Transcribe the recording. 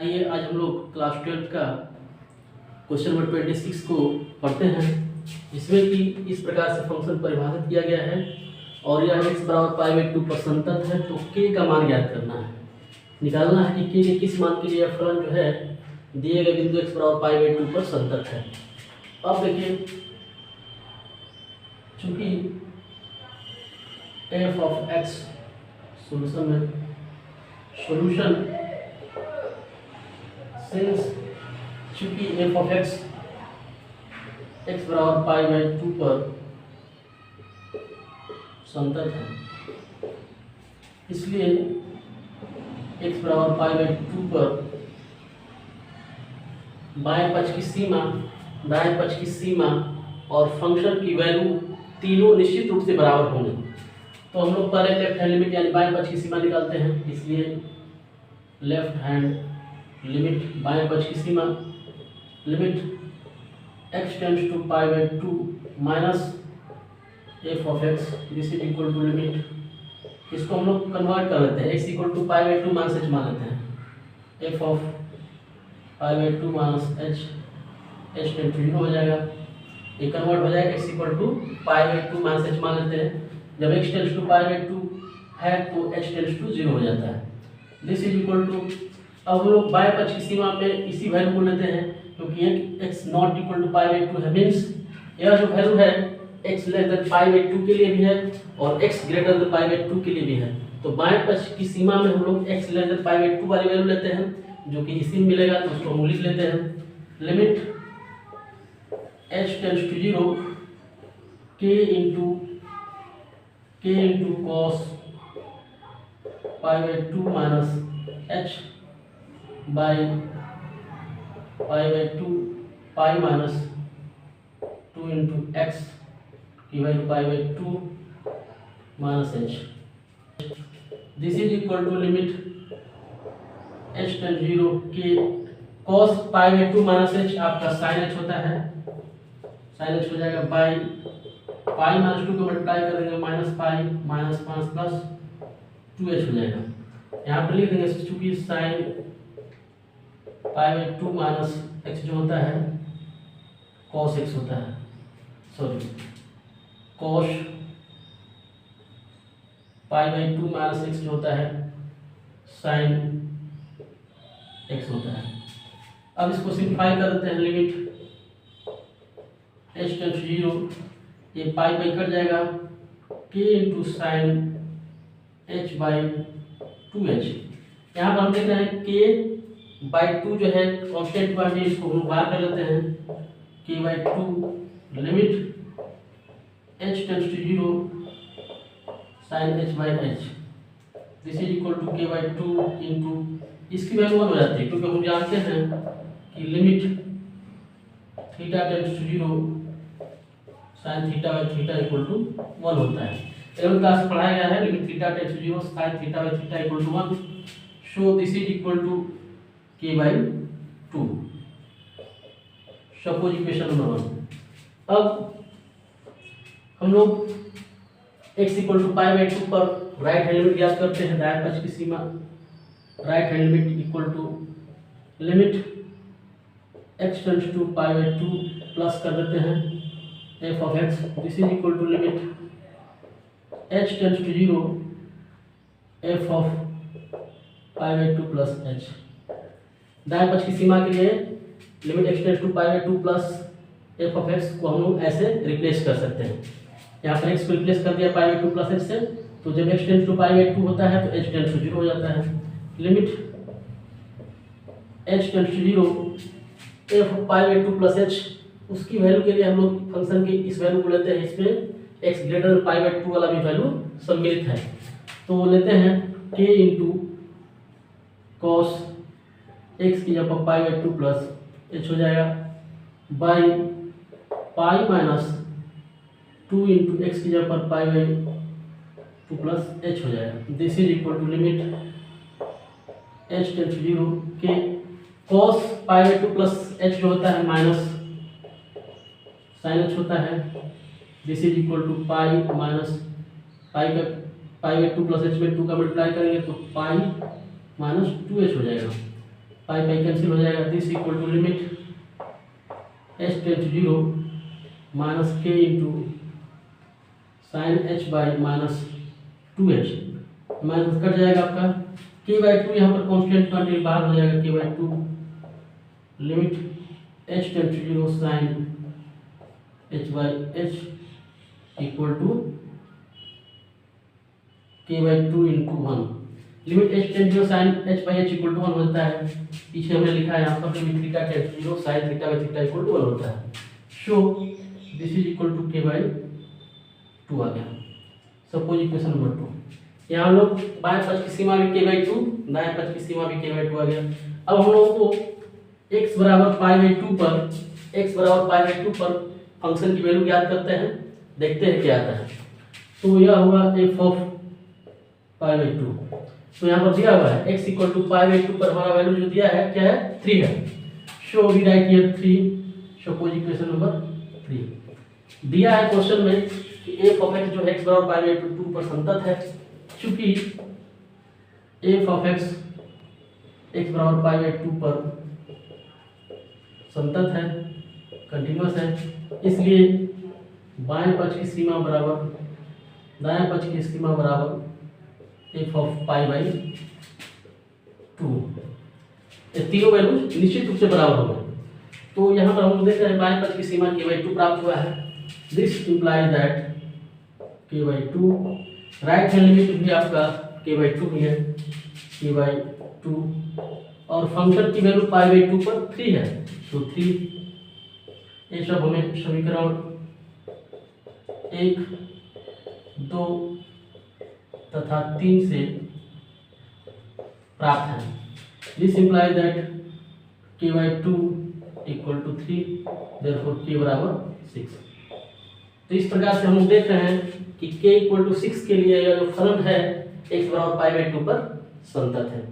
आइए आज हम लोग क्लास 12 का क्वेश्चन नंबर 26 को पढ़ते हैं, जिसमें कि इस प्रकार से फंक्शन परिभाषित किया गया है और यह x बराबर पाई बाई 2 पर संतत है। तो k का मान ज्ञात करना है, निकालना है कि k के किस मान के लिए फलन जो है दिए गए बिंदु x बराबर पाई बाई 2 पर संतत है। अब देखिए, चूंकि f ऑफ x सॉल्यूशन में चूंकि f ऑफ x बराबर पाई बाई 2 पर संतत है, इसलिए x बराबर पाई बाई 2 पर बाएं पक्ष की सीमा, दाएं पक्ष की सीमा और फंक्शन की वैल्यू तीनों निश्चित रूप से बराबर होंगे। तो हम लोग पहले लेफ्ट हैंड लिमिट यानी बाएं पक्ष की सीमा निकालते हैं, इसलिए लेफ्ट हैंड लिमिट बाएं पक्ष की सीमा limit x tends to pi by 2 minus f of x this is equal to limit, इसको हम लोग कन्वर्ट कर लेते हैं, x equal to pi by 2 minus h मान लेते हैं, f of pi by 2 minus h tends to 0 हो जाएगा, ये कन्वर्ट हो जाएगा x equal to pi by 2 minus h मान लेते हैं। जब x tends to pi by 2 है तो h टेंड्स टू 0 हो जाता है, दिस इज इक्वल टू, अब हम लोग बाएं पक्ष की सीमा पे इसी वैल्यू को लेते हैं, क्योंकि x not equal to pi by 2 है, मीन्स यह जो वैल्यू है x less than pi by 2 के लिए भी है और x greater than pi by 2 के लिए भी है। तो बाएं पक्ष की सीमा में हम लोग x less than pi by 2 वाली वैल्यू लेते हैं, जो कि इसी में मिलेगा, तो उसको हम लिख लेते हैं limit h tends to 0 k into cos pi by 2 minus h by pi by 2 pi minus 2 into x की value pi by 2 minus h, this is equal to limit h tends 0 के cos pi by 2 minus h आपका sin h होता है, sin h हो जाएगा by pi minus 2 को multiply कर देंगे minus pi minus 5 plus 2h हो जाएगा। यहाँ पर लिख देंगे चूंकि sin pi by 2 minus x जो होता है cos x होता है, sorry cos pi by 2 minus x जो होता है sin x होता है। अब इसको सिंप्लीफाई कर देते हैं, लिमिट h टेंड्स टू 0, ये पाई बाई कट जाएगा, k into sine h by 2h। यहाँ पर हम देख रहे हैं k बाई 2 जो है कॉन्स्टेंट क्वांटिटी, इसको हम बाहर कर लेते हैं, k by 2 limit h tends to 0 sine h by h this is equal to k by 2 into, इसकी वैल्यू 1 हो जाती है क्योंकि हम जानते हैं कि limit theta tends to 0 sine theta by theta equal to 1 होता है। 11th क्लास पढ़ाया गया है, limit theta tends to 0 sine theta by theta equal to 1, so this is equal to k by 2, suppose equation number 1। अब हम लोग x equal to pi by 2 पर right hand limit ज्ञात करते हैं, दाएं पक्ष की सीमा, right hand limit equal to limit x tends to pi by 2 plus कर देते हैं f of x, this is equal to limit h tends to 0 f of pi by 2 plus h। दाएं पक्ष की सीमा के लिए limit x tends to pi by 2 plus f of x को हम लोग ऐसे रिप्लेस कर सकते हैं। यहाँ पर x को रिप्लेस कर दिया पाई बाई 2 प्लस h से, तो जब x tends to pi by 2 होता है तो h टेंड्स टू 0 हो जाता है, limit h tends to 0 f of pi by 2 plus h, उसकी वैल्यू के लिए हम लोग फंक्शन की इस वैल्यू को लेते हैं, इसमें x ग्रेटर पाई बाई 2 वाला भी वैल्यू सम्मिलित है, तो वो लेते हैं k इंटू कॉस x की जगह पाई बाई 2 प्लस h हो जाएगा by pi minus 2 into x की जगह पर पाई बाई 2 प्लस h हो जाएगा, this is equal to limit h tends to 0 के cos pi by 2 plus h जो होता है माइनस sin h होता है, this is equal to pi minus pi का पाई बाई 2 प्लस h में 2 का मल्टीप्लाई करेंगे तो पाई माइनस 2h हो जाएगा, पाई पाई कैंसिल हो जाएगा। This equal to limit h tend to 0 minus k into sine h by minus 2h minus cut जाएगा आपका k बाई 2, यहाँ पर कॉन्स्टेंट क्वांटिटी बाहर हो जाएगा k by 2 limit h tend to 0 sine h by h equal to k by 2 into 1 limit h tend to 0 sine h by h equal to 1 होता है। पीछे हमने लिखा है यहाँ पर limit theta tend to 0 sine theta by theta equal to 1 होता है। So this is equal to k by 2 आ गया। सपोज इक्वेशन नंबर 2, यहाँ हम लोग बाएं पक्ष की सीमा भी k बाई 2, दाएं पक्ष की सीमा भी k बाई 2 आ गया। अब हम लोगों को x बराबर पाई बाई 2 पर फंक्शन की वैल्यू ज्ञात करते हैं, देखते हैं क्या आता है। तो यह हुआ f ऑफ पाई बाई 2, तो यहाँ पर दिया हुआ है x equal to pi by 2 पर हमारा वैल्यू जो दिया है क्या है 3 है। So we write here 3, suppose equation number 3 दिया है क्वेश्चन में कि f ऑफ x जो x बराबर पाई बाई 2 पर संतत है। चूंकि f ऑफ x x बराबर पाई बाई 2 पर संतत है, कंटिन्यूअस है, इसलिए बाएं पक्ष की सीमा बराबर दाएं पक्ष की सीमा बराबर f ऑफ पाई बाई 2, ये तीनों वैल्यू निश्चित रूप से बराबर होंगे। तो यहाँ पर हम देख रहे हैं बाएं पक्ष की सीमा k बाई 2 प्राप्त हुआ है। This implies that k by 2 right hand limit भी आपका k बाई 2 भी है, k बाई 2 और फंक्शन की वैल्यू पाई बाई 2 पर 3 है, तो 3। ये सब हमें समीकरण 1, 2 तथा 3 से प्राप्त है। This implies that k by 2 equal to 3, therefore k बराबर 6। तो इस प्रकार से हम लोग देख रहे हैं कि k इक्वल टू 6 के लिए यह जो फलन है x बराबर पाई बाई 2 पर संतत है।